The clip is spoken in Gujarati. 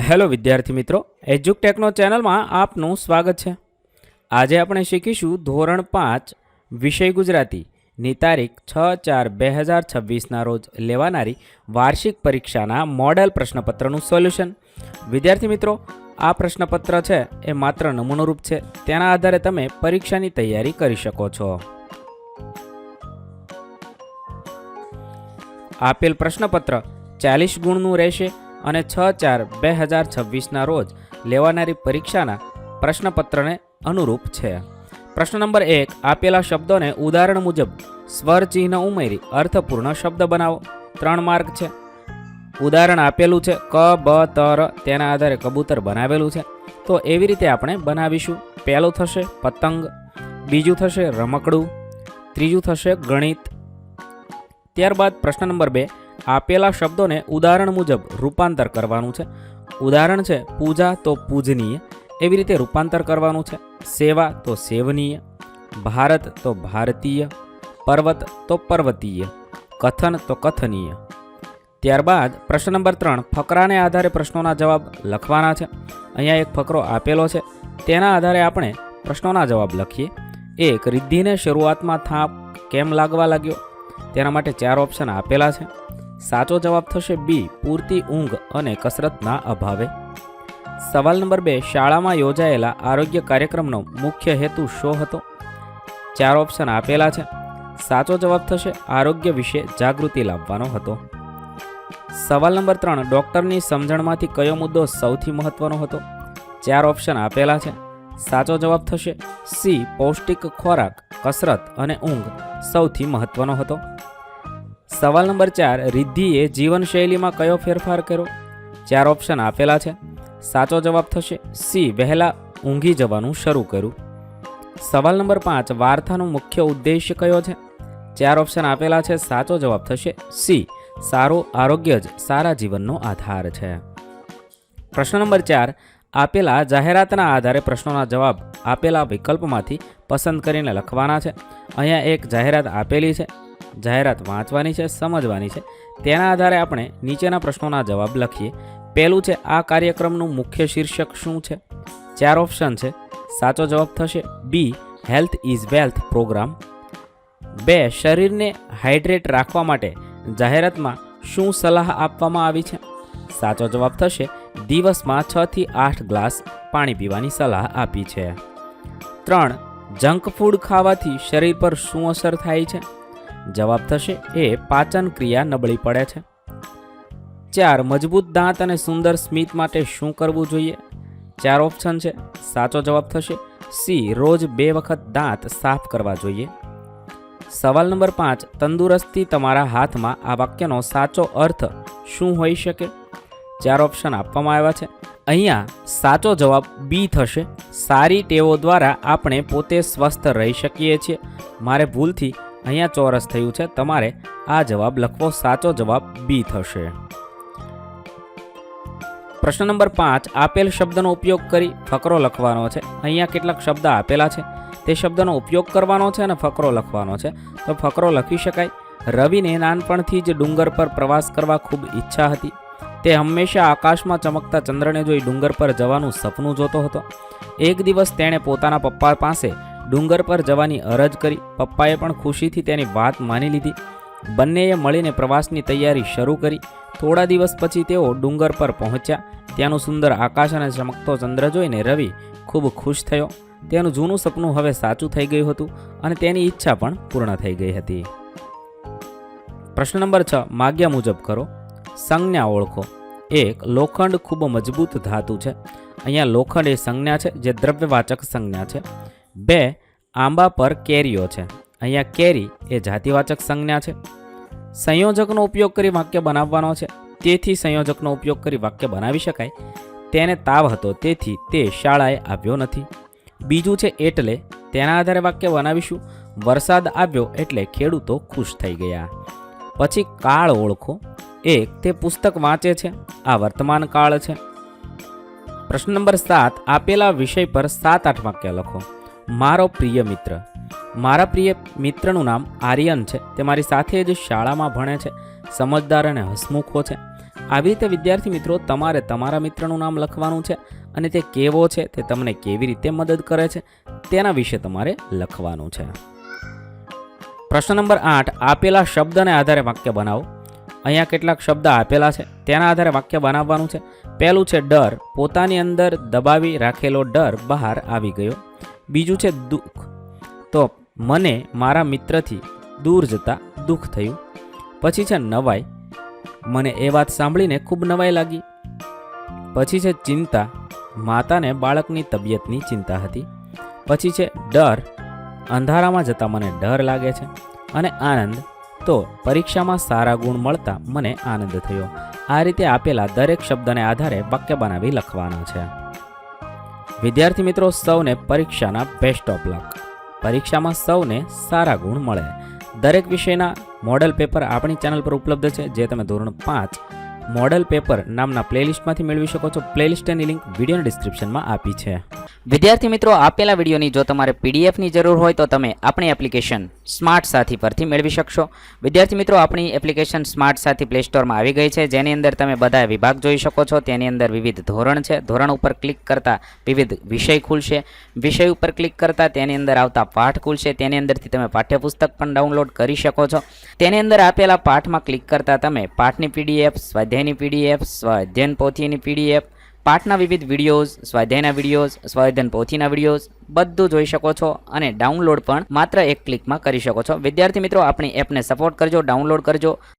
હેલો વિદ્યાર્થી મિત્રો, એજ્યુકટેકનો ચેનલમાં આપનું સ્વાગત છે। આજે આપણે શીખીશું ધોરણ 5 વિષય ગુજરાતીની તારીખ 6/4/2026ના રોજ લેવાનારી વાર્ષિક પરીક્ષાના મોડેલ પ્રશ્નપત્રનું સોલ્યુશન। વિદ્યાર્થી મિત્રો, આ પ્રશ્નપત્ર છે એ માત્ર નમૂનોરૂપ છે, તેના આધારે તમે પરીક્ષાની તૈયારી કરી શકો છો। આપેલ પ્રશ્નપત્ર 40 ગુણનું રહેશે અને 6/4/2026ના રોજ લેવાનારી પરીક્ષાના પ્રશ્નપત્રને અનુરૂપ છે। પ્રશ્ન નંબર 1, આપેલા શબ્દોને ઉદાહરણ મુજબ સ્વર ચિહ્ન ઉમેરી અર્થપૂર્ણ શબ્દ બનાવો। 3 માર્ક છે। ઉદાહરણ આપેલું છે ક, બ, ત, ર, તેના આધારે કબૂતર બનાવેલું છે, તો એવી રીતે આપણે બનાવીશું। પહેલું થશે પતંગ, બીજું થશે રમકડું, ત્રીજું થશે ગણિત। ત્યારબાદ પ્રશ્ન નંબર 2, આપેલા શબ્દોને ઉદાહરણ મુજબ રૂપાંતર કરવાનું છે। ઉદાહરણ છે પૂજા તો પૂજનીય, એવી રીતે રૂપાંતર કરવાનું છે। સેવા તો સેવનીય, ભારત તો ભારતીય, પર્વત તો પર્વતીય, કથન તો કથનીય। ત્યારબાદ પ્રશ્ન નંબર 3, ફકરાને આધારે પ્રશ્નોના જવાબ લખવાના છે। અહીંયા એક ફકરો આપેલો છે, તેના આધારે આપણે પ્રશ્નોના જવાબ લખીએ। 1, રિદ્ધિને શરૂઆતમાં થાક કેમ લાગવા લાગ્યો? તેના માટે 4 ઓપ્શન આપેલા છે। સાચો જવાબ થશે બી, પૂરતી ઊંઘ અને કસરતના અભાવે। સવાલ નંબર 2, શાળામાં યોજાયેલા આરોગ્ય કાર્યક્રમનો મુખ્ય હેતુ શો હતો? 4 ઓપ્શન આપેલા છે। સાચો જવાબ થશે આરોગ્ય વિશે જાગૃતિ લાવવાનો હતો। સવાલ નંબર 3, ડૉક્ટરની સમજણમાંથી કયો મુદ્દો સૌથી મહત્વનો હતો? 4 ઓપ્શન આપેલા છે। સાચો જવાબ થશે સી, પૌષ્ટિક ખોરાક, કસરત અને ઊંઘ સૌથી મહત્વનો હતો। સવાલ નંબર 4, રિદ્ધિએ જીવનશૈલીમાં કયો ફેરફાર કર્યો? 4 ઓપ્શન આપેલા છે। સાચો જવાબ થશે સી, વહેલા ઊંઘી જવાનું શરૂ કર્યું। સવાલ નંબર 5, વાર્તાનો મુખ્ય ઉદ્દેશ્ય કયો છે? 4 ઓપ્શન આપેલા છે। સાચો જવાબ થશે સી, સારું આરોગ્ય જ સારા જીવનનો આધાર છે। પ્રશ્ન નંબર 4, આપેલા જાહેરાતના આધારે પ્રશ્નોના જવાબ આપેલા વિકલ્પમાંથી પસંદ કરીને લખવાના છે। અહીંયા એક જાહેરાત આપેલી છે, જાહેરાત વાંચવાની છે, સમજવાની છે, તેના આધારે આપણે નીચેના પ્રશ્નોના જવાબ લખીએ। પહેલું છે આ કાર્યક્રમનું મુખ્ય શીર્ષક શું છે? 4 ઓપ્શન છે। સાચો જવાબ થશે બી, હેલ્થ ઇઝ વેલ્થ પ્રોગ્રામ। 2, શરીરને હાઇડ્રેટ રાખવા માટે જાહેરાતમાં શું સલાહ આપવામાં આવી છે? સાચો જવાબ થશે દિવસમાં 6 થી 8 ગ્લાસ પાણી પીવાની સલાહ આપી છે। 3, જંક ફૂડ ખાવાથી શરીર પર શું અસર થાય છે? જવાબ થશે એ, પાચન ક્રિયા નબળી પડે છે। 4, મજબૂત દાંત અને સુંદર સ્મિત માટે શું કરવું જોઈએ? 4 ઓપ્શન છે। સાચો જવાબ થશે સી, રોજ 2 વખત દાંત સાફ કરવા જોઈએ। સવાલ નંબર 5, તંદુરસ્તી તમારા હાથમાં, આ વાક્યનો સાચો અર્થ શું હોઈ શકે? 4 ઓપ્શન આપવામાં આવ્યા છે। અહીંયા સાચો જવાબ બી થશે, સારી ટેવો દ્વારા આપણે પોતે સ્વસ્થ રહી શકીએ છીએ। મારે ભૂલથી અહીંયા ચોરસ થયું છે, તમારે આ જવાબ લખવો, સાચો જવાબ બી થશે। પ્રશ્ન નંબર 5, આપેલ શબ્દનો ઉપયોગ કરી ફકરો લખવાનો છે। અહીંયા કેટલાક શબ્દ આપેલા છે, તે શબ્દનો ઉપયોગ કરવાનો છે અને ફકરો લખવાનો છે, તો ફકરો લખી શકાય। રવિને નાનપણથી જ ડુંગર પર પ્રવાસ કરવા ખૂબ ઈચ્છા હતી। તે હંમેશા આકાશમાં ચમકતા ચંદ્રને જોઈ ડુંગર પર જવાનું સપનું જોતો હતો। એક દિવસ તેણે પોતાના પપ્પા પાસે ડુંગર પર જવાની અરજ કરી। પપ્પાએ પણ ખુશીથી તેની વાત માની લીધી। બંનેએ મળીને પ્રવાસની તૈયારી શરૂ કરી। થોડા દિવસ પછી તેઓ ડુંગર પર પહોંચ્યા। ત્યાંનું સુંદર આકાશ અને ચમકતો ચંદ્ર જોઈને રવિ ખૂબ ખુશ થયો। તેનું જૂનું સપનું હવે સાચું થઈ ગયું હતું અને તેની ઈચ્છા પણ પૂર્ણ થઈ ગઈ હતી। પ્રશ્ન નંબર 6, માગ્યા મુજબ કરો। સંજ્ઞા ઓળખો। 1, લોખંડ ખૂબ મજબૂત ધાતુ છે। અહીંયા લોખંડ એ સંજ્ઞા છે, જે દ્રવ્યવાચક સંજ્ઞા છે। 2, આંબા પર કેરીઓ છે। અહીંયા કેરી એ જાતિવાચક સંજ્ઞા છે। સંયોજકનો ઉપયોગ કરી વાક્ય બનાવવાનો છે, તેથી સંયોજકનો ઉપયોગ કરી વાક્ય બનાવી શકાય। તેને તાવ હતો, તેથી તે શાળાએ આવ્યો નથી। બીજું છે એટલે, તેના આધારે વાક્ય બનાવીશું, વરસાદ આવ્યો એટલે ખેડૂતો ખુશ થઈ ગયા। પછી કાળ ઓળખો। 1, તે પુસ્તક વાંચે છે, આ વર્તમાન કાળ છે। પ્રશ્ન નંબર 7, આપેલા વિષય પર 7-8 વાક્ય લખો। મારો પ્રિય મિત્ર। મારા પ્રિય મિત્રનું નામ આર્યન છે। તે મારી સાથે જ શાળામાં ભણે છે, સમજદાર અને હસમુખો છે। આવી રીતે વિદ્યાર્થી મિત્રો તમારે તમારા મિત્રનું નામ લખવાનું છે અને તે કેવો છે, તે તમને કેવી રીતે મદદ કરે છે તેના વિશે તમારે લખવાનું છે. પ્રશ્ન નંબર 8, આપેલા શબ્દને આધારે વાક્ય બનાવો. અહીંયા કેટલાક શબ્દ આપેલા છે, તેના આધારે વાક્ય બનાવવાનું છે. પહેલું છે ડર, પોતાની અંદર દબાવી રાખેલો ડર બહાર આવી ગયો. બીજું છે દુઃખ, તો મને મારા મિત્રથી દૂર જતા દુઃખ થયું. પછી છે નવાઈ, મને એ વાત સાંભળીને ખૂબ નવાઈ લાગી. પછી છે ચિંતા, માતાને બાળકની તબિયતની ચિંતા હતી. પછી છે ડર, અંધારામાં જતા મને ડર લાગે છે. અને આનંદ, તો પરીક્ષામાં સારા ગુણ મળતા મને આનંદ થયો. આ રીતે આપેલા દરેક શબ્દને આધારે વાક્ય બનાવી લખવાના છે. વિદ્યાર્થી મિત્રો, સૌને પરીક્ષાના બેસ્ટ ઓફ લક. પરીક્ષામાં સૌને સારા ગુણ મળે. દરેક વિષયના મોડલ પેપર આપણી ચેનલ પર ઉપલબ્ધ છે, જે તમે ધોરણ 5 મોડલ પેપર નામના પ્લેલિસ્ટમાંથી મેળવી શકો છો. પ્લેલિસ્ટની લિંક વિડીયોના ડિસ્ક્રિપ્શનમાં આપી છે. વિદ્યાર્થી મિત્રો, આપેલા વિડીયોની જો તમારે પીડીએફની જરૂર હોય તો તમે આપણી એપ્લિકેશન સ્માર્ટ સાથી પરથી મેળવી શકશો. વિદ્યાર્થી મિત્રો, આપણી એપ્લિકેશન સ્માર્ટ સાથી પ્લે સ્ટોરમાં આવી ગઈ છે, જેની અંદર તમે બધા વિભાગ જોઈ શકો છો. તેની અંદર વિવિધ ધોરણ છે. ધોરણ ઉપર ક્લિક કરતાં વિવિધ વિષય ખુલશે. વિષય ઉપર ક્લિક કરતાં તેની અંદર આવતા પાઠ ખુલશે. તેની અંદરથી તમે પાઠ્યપુસ્તક પણ ડાઉનલોડ કરી શકો છો. તેની અંદર આપેલા પાઠમાં ક્લિક કરતાં તમે પાઠની પીડીએફ, સ્વાધ્યાયની પીડીએફ, સ્વાધ્યાયન પોથીની પીડીએફ, પાઠના વિવિધ વિડીયોઝ, સ્વાધ્યાયના વિડીયોઝ, સ્વાધ્યાયન પોથીના વિડીયોઝ બધું જોઈ શકો છો અને ડાઉનલોડ પણ માત્ર એક ક્લિકમાં કરી શકો છો. વિદ્યાર્થી મિત્રો, આપણી એપને સપોર્ટ કરજો, ડાઉનલોડ કરજો.